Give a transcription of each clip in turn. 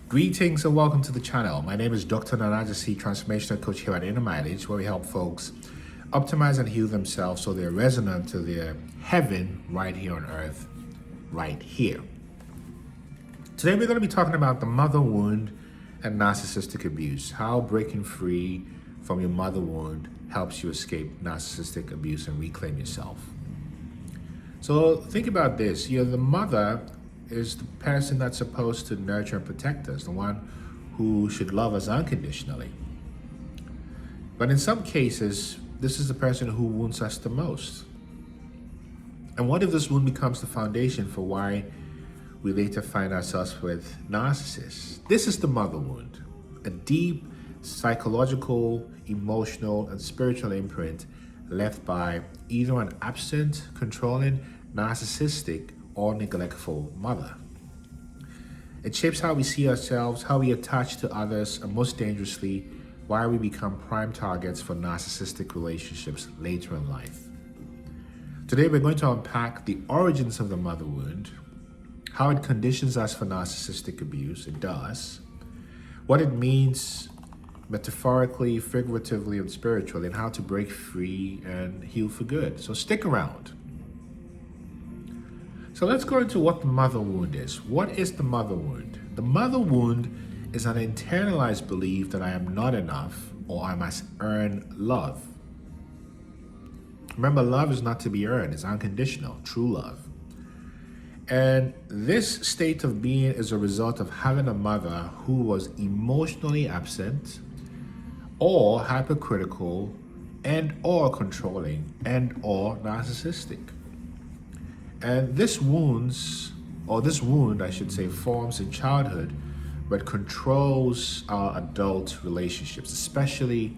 Greetings and welcome to the channel. My name is Dr. Narcissistic, transformational coach here at Inner Mileage, where we help folks optimize and heal themselves so they're resonant to their heaven right here on earth, right here. Today we're going to be talking about the mother wound and narcissistic abuse, how breaking free from your mother wound helps you escape narcissistic abuse and reclaim yourself. So think about this. The mother is the person that's supposed to nurture and protect us, the one who should love us unconditionally. But in some cases, this is the person who wounds us the most. And what if this wound becomes the foundation for why we later find ourselves with narcissists? This is the mother wound, a deep psychological, emotional, and spiritual imprint left by either an absent, controlling, narcissistic, or neglectful mother. It shapes how we see ourselves, how we attach to others, and most dangerously, why we become prime targets for narcissistic relationships later in life. Today, we're going to unpack the origins of the mother wound, how it conditions us for narcissistic abuse, it does, what it means metaphorically, figuratively, and spiritually, and how to break free and heal for good. So stick around. So let's go into what the mother wound is. What is the mother wound? The mother wound is an internalized belief that I am not enough or I must earn love. Remember, love is not to be earned, it's unconditional, true love. And this state of being is a result of having a mother who was emotionally absent or hypercritical and or controlling and or narcissistic. And this wound, I should say, forms in childhood, but controls our adult relationships, especially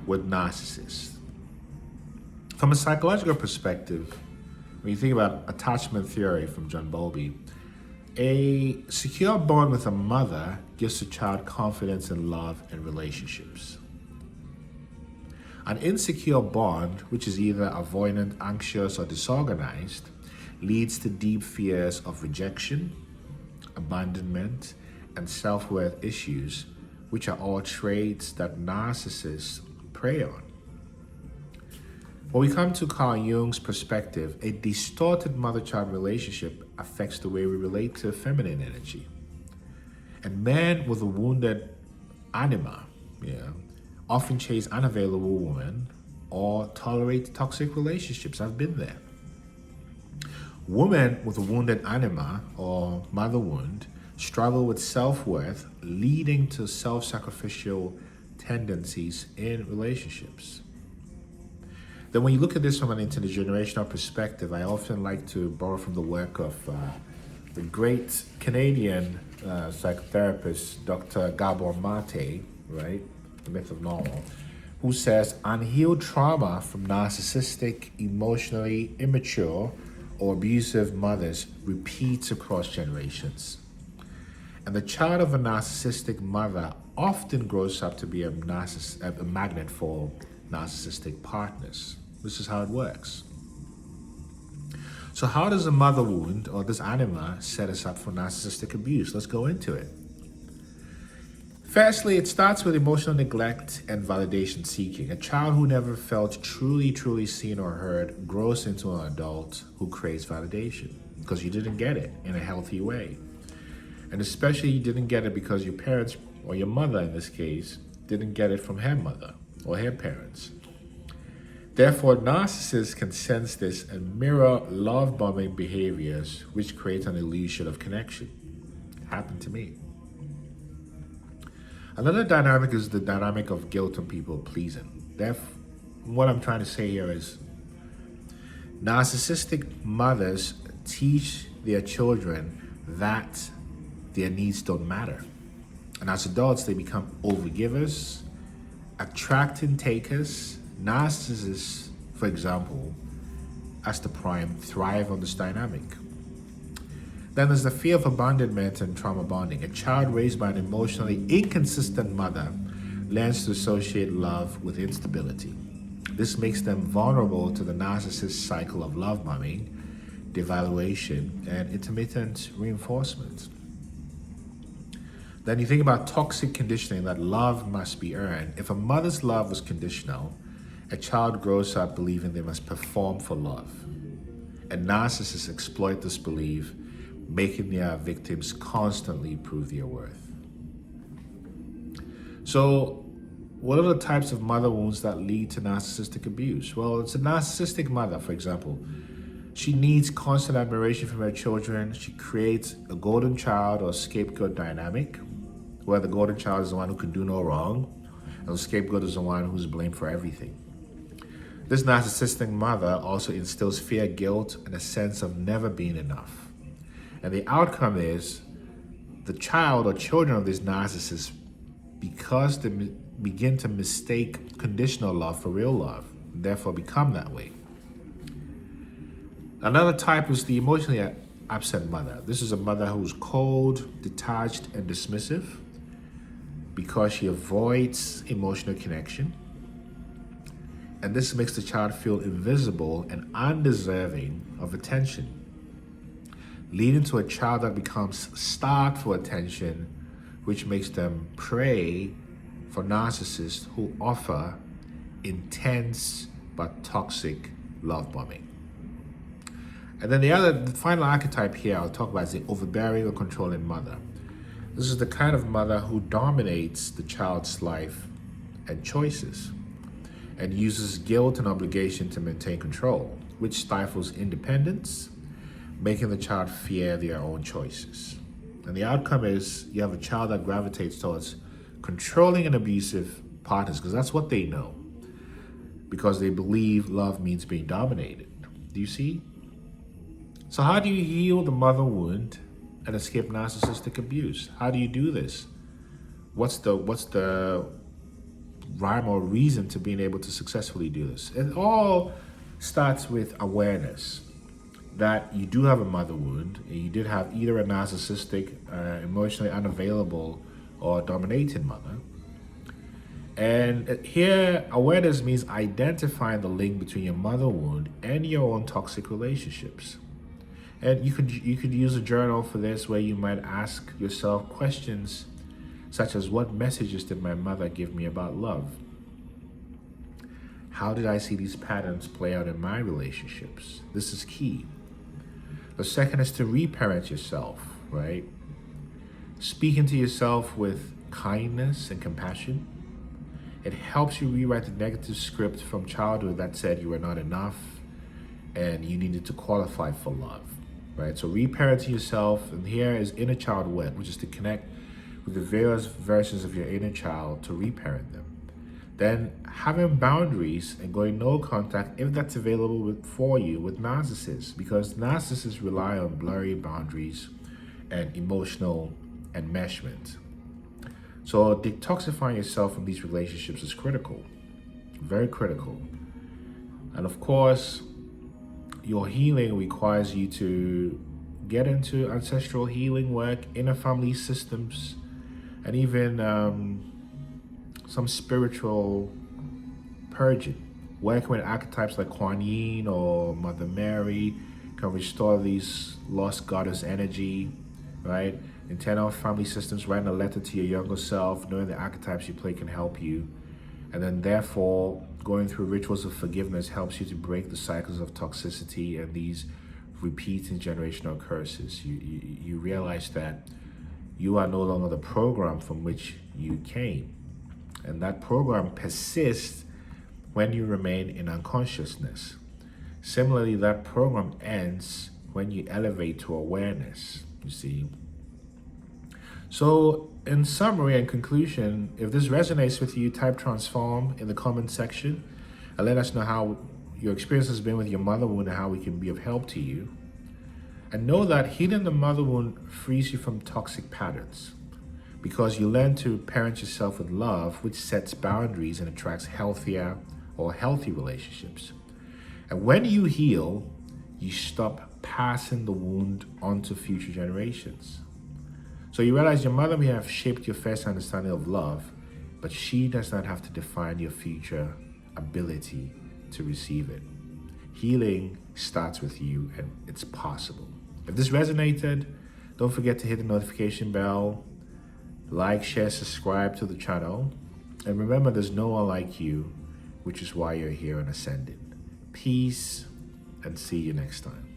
with narcissists. From a psychological perspective, when you think about attachment theory from John Bowlby, a secure bond with a mother gives a child confidence in love and relationships. An insecure bond, which is either avoidant, anxious, or disorganized, leads to deep fears of rejection, abandonment, and self-worth issues, which are all traits that narcissists prey on. When we come to Carl Jung's perspective, a distorted mother-child relationship affects the way we relate to feminine energy. And men with a wounded anima, often chase unavailable women or tolerate toxic relationships. I've been there. Women with a wounded anima or mother wound struggle with self-worth, leading to self-sacrificial tendencies in relationships. Then when you look at this from an intergenerational perspective, I often like to borrow from the work of the great Canadian psychotherapist, Dr. Gabor Mate, right? The Myth of Normal, who says unhealed trauma from narcissistic, emotionally immature, or abusive mothers repeats across generations. And the child of a narcissistic mother often grows up to be a magnet for narcissistic partners. This is how it works. So how does a mother wound or this anima set us up for narcissistic abuse? Let's go into it. Firstly, it starts with emotional neglect and validation seeking. A child who never felt truly seen or heard grows into an adult who craves validation because you didn't get it in a healthy way. And especially you didn't get it because your parents, or your mother in this case, didn't get it from her mother or her parents. Therefore, narcissists can sense this and mirror love-bombing behaviors which create an illusion of connection. It happened to me. Another dynamic is the dynamic of guilt and people pleasing. What I'm trying to say here is narcissistic mothers teach their children that their needs don't matter. And as adults, they become overgivers, attracting takers. Narcissists, for example, as the prime, thrive on this dynamic. Then there's the fear of abandonment and trauma bonding. A child raised by an emotionally inconsistent mother learns to associate love with instability. This makes them vulnerable to the narcissist's cycle of love bombing, devaluation, and intermittent reinforcement. Then you think about toxic conditioning, that love must be earned. If a mother's love was conditional, a child grows up believing they must perform for love. And narcissists exploit this belief, making their victims constantly prove their worth. So, what are the types of mother wounds that lead to narcissistic abuse? Well, it's a narcissistic mother, for example. She needs constant admiration from her children. She creates a golden child or scapegoat dynamic, where the golden child is the one who can do no wrong, and the scapegoat is the one who's blamed for everything. This narcissistic mother also instills fear, guilt, and a sense of never being enough. And the outcome is the child or children of these narcissists, because they begin to mistake conditional love for real love, and therefore become that way. Another type is the emotionally absent mother. This is a mother who's cold, detached, and dismissive because she avoids emotional connection. And this makes the child feel invisible and undeserving of attention, leading to a child that becomes starved for attention, which makes them prey for narcissists who offer intense but toxic love bombing. And then the final archetype here I'll talk about is the overbearing or controlling mother. This is the kind of mother who dominates the child's life and choices and uses guilt and obligation to maintain control, which stifles independence, making the child fear their own choices. And the outcome is you have a child that gravitates towards controlling and abusive partners because that's what they know, because they believe love means being dominated. Do you see? So how do you heal the mother wound and escape narcissistic abuse? How do you do this? What's the rhyme or reason to being able to successfully do this? It all starts with awareness that you do have a mother wound, and you did have either a narcissistic, emotionally unavailable, or dominating mother. And here, awareness means identifying the link between your mother wound and your own toxic relationships. And you could use a journal for this, where you might ask yourself questions such as, what messages did my mother give me about love? How did I see these patterns play out in my relationships? This is key. The second is to reparent yourself, right? Speaking to yourself with kindness and compassion. It helps you rewrite the negative script from childhood that said you were not enough and you needed to qualify for love, right? So reparenting yourself, and here is inner child work, which is to connect with the various versions of your inner child to reparent them. Then having boundaries and going no contact if that's available for you with narcissists, because narcissists rely on blurry boundaries and emotional enmeshment. So detoxifying yourself from these relationships is critical, very critical. And of course, your healing requires you to get into ancestral healing work, inner family systems, and even some spiritual purging. Working with archetypes like Kuan Yin or Mother Mary can restore these lost goddess energy, right? Internal family systems, writing a letter to your younger self, knowing the archetypes you play can help you. And then therefore, going through rituals of forgiveness helps you to break the cycles of toxicity and these repeating generational curses. You realize that you are no longer the program from which you came. And that program persists when you remain in unconsciousness. Similarly, that program ends when you elevate to awareness, you see. So in summary and conclusion, if this resonates with you, type transform in the comment section and let us know how your experience has been with your mother wound and how we can be of help to you. And know that healing the mother wound frees you from toxic patterns, because you learn to parent yourself with love, which sets boundaries and attracts healthier or healthy relationships. And when you heal, you stop passing the wound on to future generations. So you realize your mother may have shaped your first understanding of love, but she does not have to define your future ability to receive it. Healing starts with you, and it's possible. If this resonated, don't forget to hit the notification bell, Like, share, subscribe to the channel. And remember, there's no one like you, which is why you're here and ascending. Peace, and see you next time.